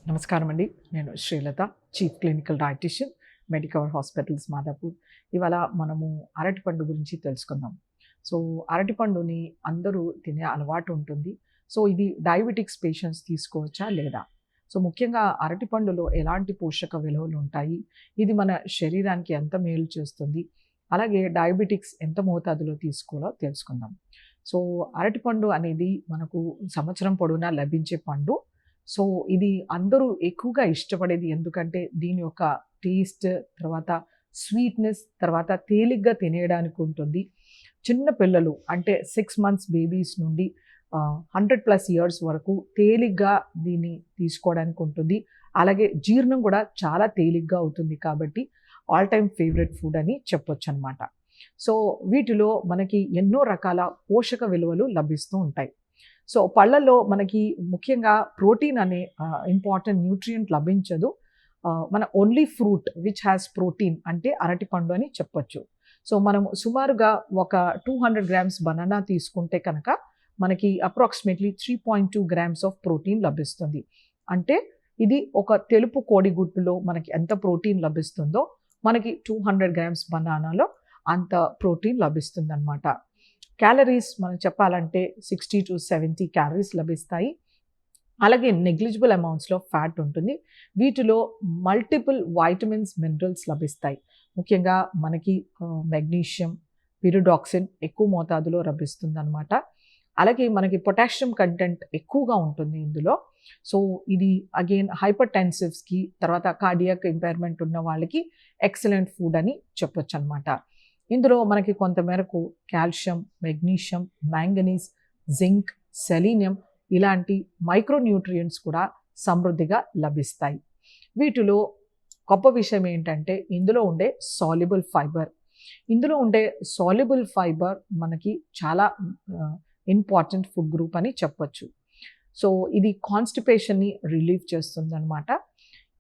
నమస్కారం అండి. నేను Srilatha, chief clinical dietitian, Medicover hospitals Madhapur. ఇవాళ మనము అరటిపండు గురించి తెలుసుకుందాం. సో, అరటిపండుని అందరూ తినే అలవాటు ఉంటుంది. సో, ఇది డయాబెటిక్స్ పేషెంట్స్ తీసుకోవచ్చా లేదా? సో, ముఖ్యంగా అరటిపండులో ఎలాంటి పోషక విలువలు ఉంటాయి? ఇది మన శరీరానికి ఎంత మేలు చేస్తుంది? అలాగే డయాబెటిక్స్ ఎంత మోతాదులో తీసుకోవాలో తెలుసుకుందాం. సో, అరటిపండు అనేది మనకు సంవత్సరం పొడవునా లభించే పండు. సో, ఇది అందరూ ఎక్కువగా ఇష్టపడేది ఎందుకంటే దీని యొక్క టేస్ట్, తర్వాత స్వీట్‌నెస్, తర్వాత తేలిగ్గా తినేయడానికి ఉంటుంది. చిన్న పిల్లలు అంటే 6 మంత్స్ బేబీస్ నుండి 100+ ఇయర్స్ వరకు తేలిగ్గా దీన్ని తీసుకోవడానికి ఉంటుంది. అలాగే జీర్ణం కూడా చాలా తేలిగ్గా అవుతుంది కాబట్టి ఆల్ టైమ్ ఫేవరెట్ ఫుడ్ అని చెప్పొచ్చనమాట. సో, వీటిలో మనకి ఎన్నో రకాల పోషక విలువలు లభిస్తూ ఉంటాయి. సో, పళ్ళల్లో మనకి ముఖ్యంగా ప్రోటీన్ అనే ఇంపార్టెంట్ న్యూట్రియంట్ లభించదు. మన only fruit which has protein అంటే అరటిపండు అని చెప్పొచ్చు. సో, మనము సుమారుగా ఒక 200 గ్రామ్స్ బనానా తీసుకుంటే కనుక మనకి అప్రాక్సిమేట్లీ 3.2 గ్రామ్స్ ఆఫ్ ప్రోటీన్ లభిస్తుంది. అంటే ఇది ఒక తెలుపు కోడిగుడ్డులో మనకి ఎంత ప్రోటీన్ లభిస్తుందో మనకి 200 గ్రామ్స్ బనానాలో అంత ప్రోటీన్ లభిస్తుందన్నమాట. క్యాలరీస్ మనం చెప్పాలంటే 60-70 క్యాలరీస్ లభిస్తాయి. అలాగే నెగ్లిజిబుల్ అమౌంట్స్‌లో ఫ్యాట్ ఉంటుంది. వీటిలో మల్టిపుల్ వైటమిన్స్, మినరల్స్ లభిస్తాయి. ముఖ్యంగా మనకి మెగ్నీషియం, పిరిడాక్సిన్ ఎక్కువ మోతాదులో లభిస్తుందన్నమాట. అలాగే మనకి పొటాషియం కంటెంట్ ఎక్కువగా ఉంటుంది ఇందులో. సో, ఇది అగైన్ హైపర్‌టెన్సివ్స్‌కి, తర్వాత కార్డియాక్ ఇంపైర్మెంట్ ఉన్న వాళ్ళకి ఎక్సలెంట్ ఫుడ్ అని చెప్పొచ్చనమాట. ఇందులో మనకి కొంత మేరకు calcium, magnesium, manganese, zinc, selenium ఇలాంటి మైక్రో న్యూట్రియంట్స్ కూడా సమృద్ధిగా లభిస్తాయి. వీటిలో గొప్ప విషయం ఏంటంటే ఇందులో ఉండే సాల్యుబుల్ ఫైబర్. ఇందులో ఉండే సాల్యుబుల్ ఫైబర్ మనకి చాలా ఇంపార్టెంట్ ఫుడ్ గ్రూప్ అని చెప్పొచ్చు. సో, ఇది కాన్‌స్టిపేషన్‌ని రిలీవ్ చేస్తుందనమాట.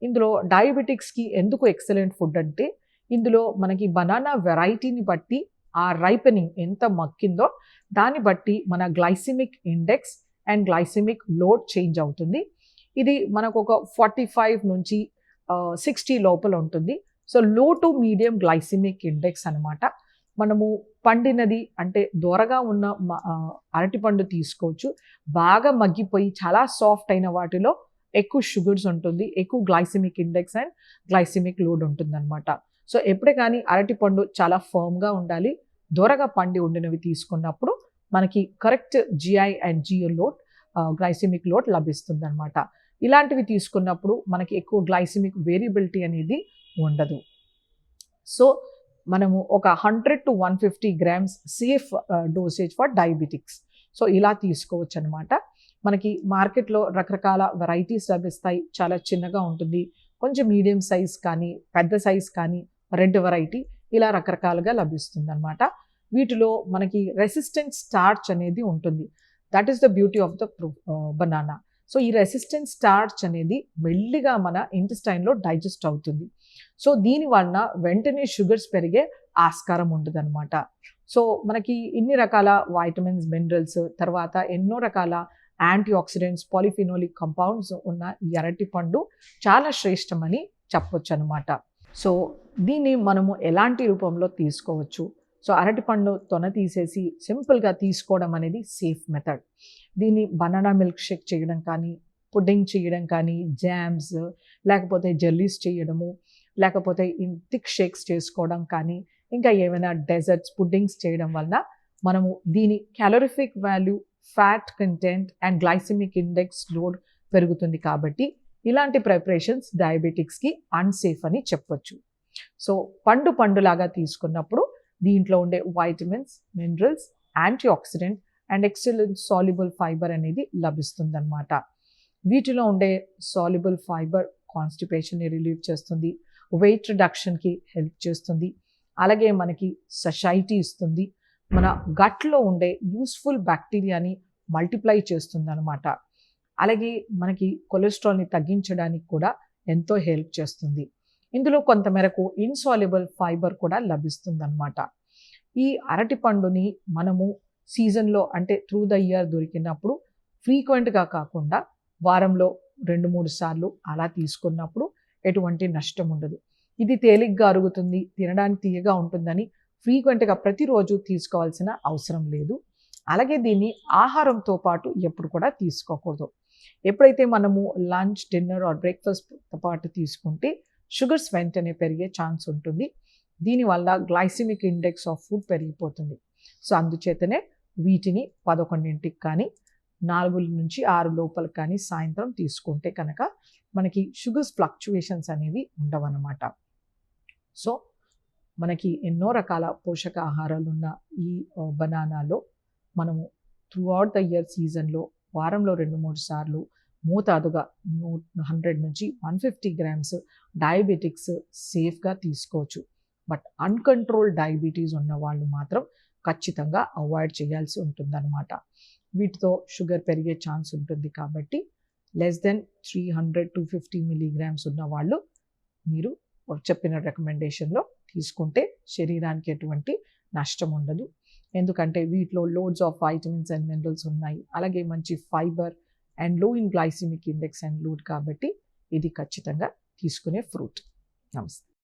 ఇందులో డయాబెటిక్స్‌కి ఎందుకు ఎక్సలెంట్ ఫుడ్ అంటే ఇందులో మనకి బనానా వెరైటీని బట్టి ఆ రైపెనింగ్ ఎంత మక్కిందో దాన్ని బట్టి మన glycemic index and glycaemic load change అవుతుంది. ఇది మనకు ఒక 45 నుంచి 60 లోపల ఉంటుంది. సో, లో టు మీడియం గ్లైసిమిక్ ఇండెక్స్ అనమాట. మనము పండినది అంటే దోరగా ఉన్న అరటిపండు తీసుకోవచ్చు. బాగా మగ్గిపోయి చాలా సాఫ్ట్ అయిన వాటిలో ఎక్కువ షుగర్స్ ఉంటుంది. ఎక్కువ glycemic index and glycaemic load ఉంటుందన్నమాట. సో, ఎప్పుడే కానీ అరటిపండు చాలా ఫర్మ్‌గా ఉండాలి. దోరగా పండి ఉండినవి తీసుకున్నప్పుడు మనకి correct GI and GL load, glycemic load లభిస్తుందన్నమాట. ఇలాంటివి తీసుకున్నప్పుడు మనకి ఎక్కువ గ్లైసిమిక్ వేరియబిలిటీ అనేది ఉండదు. సో, మనము ఒక 100-150 grams safe dosage for diabetics. So, ఇలా తీసుకోవచ్చనమాట. మనకి మార్కెట్‌లో రకరకాల వెరైటీస్ లభిస్తాయి. చాలా చిన్నగా ఉంటుంది. కొంచెం మీడియం సైజ్ కానీ, పెద్ద సైజ్ కానీ, రెడ్ వెరైటీ ఇలా రకరకాలుగా లభిస్తుందనమాట. వీటిలో మనకి రెసిస్టెంట్ స్టార్చ్ అనేది ఉంటుంది. That is the beauty of the banana. So, ఈ రెసిస్టెంట్ స్టార్చ్ అనేది మెల్లిగా మన ఇంటెస్టైన్‌లో డైజెస్ట్ అవుతుంది. సో, దీని వలన వెంటనే షుగర్స్ పెరిగే ఆస్కారం ఉండదనమాట. సో, మనకి ఇన్ని రకాల వైటమిన్స్, మినరల్స్, తర్వాత ఎన్నో రకాల యాంటీ ఆక్సిడెంట్స్, పాలిఫినోలిక్ కంపౌండ్స్ ఉన్న ఈ అరటిపండు చాలా శ్రేష్టమని చెప్పొచ్చనమాట. సో, దీన్ని మనము ఎలాంటి రూపంలో తీసుకోవచ్చు? సో, అరటిపండు తొన తీసేసి సింపుల్‌గా తీసుకోవడం అనేది సేఫ్ మెథడ్. దీన్ని బనానా మిల్క్ షేక్ చేయడం కానీ, పుడ్డింగ్ చేయడం కానీ, జామ్స్ లేకపోతే జెల్లీస్ చేయడము, లేకపోతే థిక్ షేక్స్ చేసుకోవడం కానీ, ఇంకా ఏమైనా డెజర్ట్స్, పుడ్డింగ్స్ చేయడం వలన మనము దీని calorific value, fat content and glycemic index load పెరుగుతుంది కాబట్టి ఇలాంటి ప్రిపరేషన్స్ డయాబెటిక్స్‌కి అన్‌సేఫ్ అని చెప్పొచ్చు. సో, పండులాగా తీసుకున్నప్పుడు దీంట్లో ఉండే vitamins, minerals, anti oxidant and excellent soluble fibre అనేది లభిస్తుందన్నమాట. వీటిలో ఉండే సాల్యుబుల్ ఫైబర్ కాన్‌స్టిపేషన్‌ని రిలీవ్ చేస్తుంది. వెయిట్ రిడక్షన్‌కి హెల్ప్ చేస్తుంది. అలాగే మనకి సషైటీ ఇస్తుంది. మన గట్‌లో ఉండే యూస్‌ఫుల్ బ్యాక్టీరియాని మల్టిప్లై చేస్తుందన్నమాట. అలాగే మనకి కొలెస్ట్రాల్‌ని తగ్గించడానికి కూడా ఎంతో హెల్ప్ చేస్తుంది. ఇందులో కొంతమేరకు ఇన్సాల్యుబుల్ ఫైబర్ కూడా లభిస్తుందన్నమాట. ఈ అరటిపండుని మనము సీజన్‌లో అంటే త్రూ ద ఇయర్ దొరికినప్పుడు ఫ్రీక్వెంట్‌గా కాకుండా వారంలో 2-3 సార్లు అలా తీసుకున్నప్పుడు ఎటువంటి నష్టం ఉండదు. ఇది తేలిగ్గా అరుగుతుంది, తినడానికి తియ్యగా ఉంటుందని ఫ్రీక్వెంట్‌గా ప్రతిరోజు తీసుకోవాల్సిన అవసరం లేదు. అలాగే దీన్ని ఆహారంతో పాటు ఎప్పుడు కూడా తీసుకోకూడదు. ఎప్పుడైతే మనము లంచ్, డిన్నర్ ఆర్ బ్రేక్‌ఫాస్ట్‌తో పాటు తీసుకుంటే షుగర్స్ వెంటనే పెరిగే ఛాన్స్ ఉంటుంది. దీనివల్ల గ్లైసెమిక్ ఇండెక్స్ ఆఫ్ ఫుడ్ పెరిగిపోతుంది. సో, అందుచేతనే వీటిని 11కి కానీ, 4-6 లోపల కానీ సాయంత్రం తీసుకుంటే కనుక మనకి షుగర్స్ ఫ్లక్చుయేషన్స్ అనేవి ఉండవన్నమాట. సో, మనకి ఎన్నో రకాల పోషకాహారాలున్న ఈ బనానాలో మనము త్రూఅవుట్ ద ఇయర్ సీజన్‌లో వారంలో 2-3 సార్లు మోతాదుగా 100-150 గ్రామ్స్ డయాబెటిక్స్ సేఫ్‌గా తీసుకోవచ్చు. బట్ అన్‌కంట్రోల్డ్ డయాబెటీస్ ఉన్నవాళ్ళు మాత్రం ఖచ్చితంగా అవాయిడ్ చేయాల్సి ఉంటుందన్నమాట. వీటితో షుగర్ పెరిగే ఛాన్స్ ఉంటుంది కాబట్టి లెస్ దెన్ 300-250 మిల్లీగ్రామ్స్ ఉన్నవాళ్ళు మీరు చెప్పిన రికమెండేషన్‌లో తీసుకుంటే శరీరానికి ఎటువంటి నష్టం ఉండదు. ఎందుకంటే వీటిలో loads of vitamins and minerals ఉన్నాయి. అలాగే మంచి fibre and low in glycaemic index and load కాబట్టి ఇది ఖచ్చితంగా తీసుకునే ఫ్రూట్. నమస్తే.